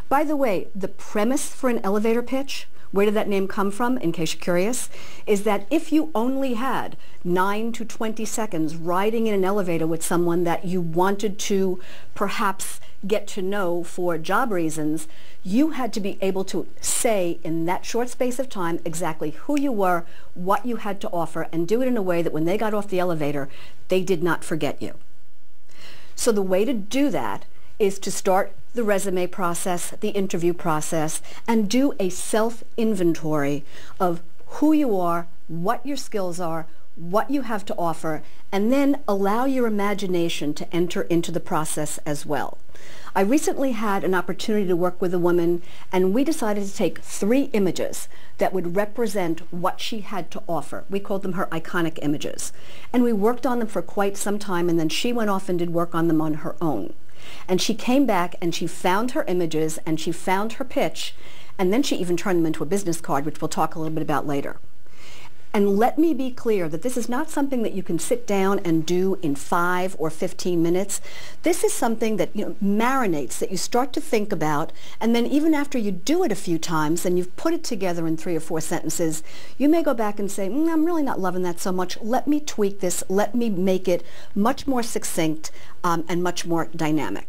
By the way, the premise for an elevator pitch, where did that name come from, in case you're curious, is that if you only had 9 to 20 seconds riding in an elevator with someone that you wanted to perhaps get to know for job reasons, you had to be able to say in that short space of time exactly who you were, what you had to offer, and do it in a way that when they got off the elevator, they did not forget you. So the way to do that is to start the resume process, the interview process, and do a self-inventory of who you are, what your skills are, what you have to offer, and then allow your imagination to enter into the process as well. I recently had an opportunity to work with a woman, and we decided to take 3 images that would represent what she had to offer. We called them her iconic images. And we worked on them for quite some time, and then she went off and did work on them on her own. And she came back and she found her images and she found her pitch, and then she even turned them into a business card, which we'll talk a little bit about later. And let me be clear that this is not something that you can sit down and do in 5 or 15 minutes. This is something that marinates, that you start to think about, and then even after you do it a few times and you've put it together in 3 or 4 sentences, you may go back and say, I'm really not loving that so much. Let me tweak this. Let me make it much more succinct and much more dynamic.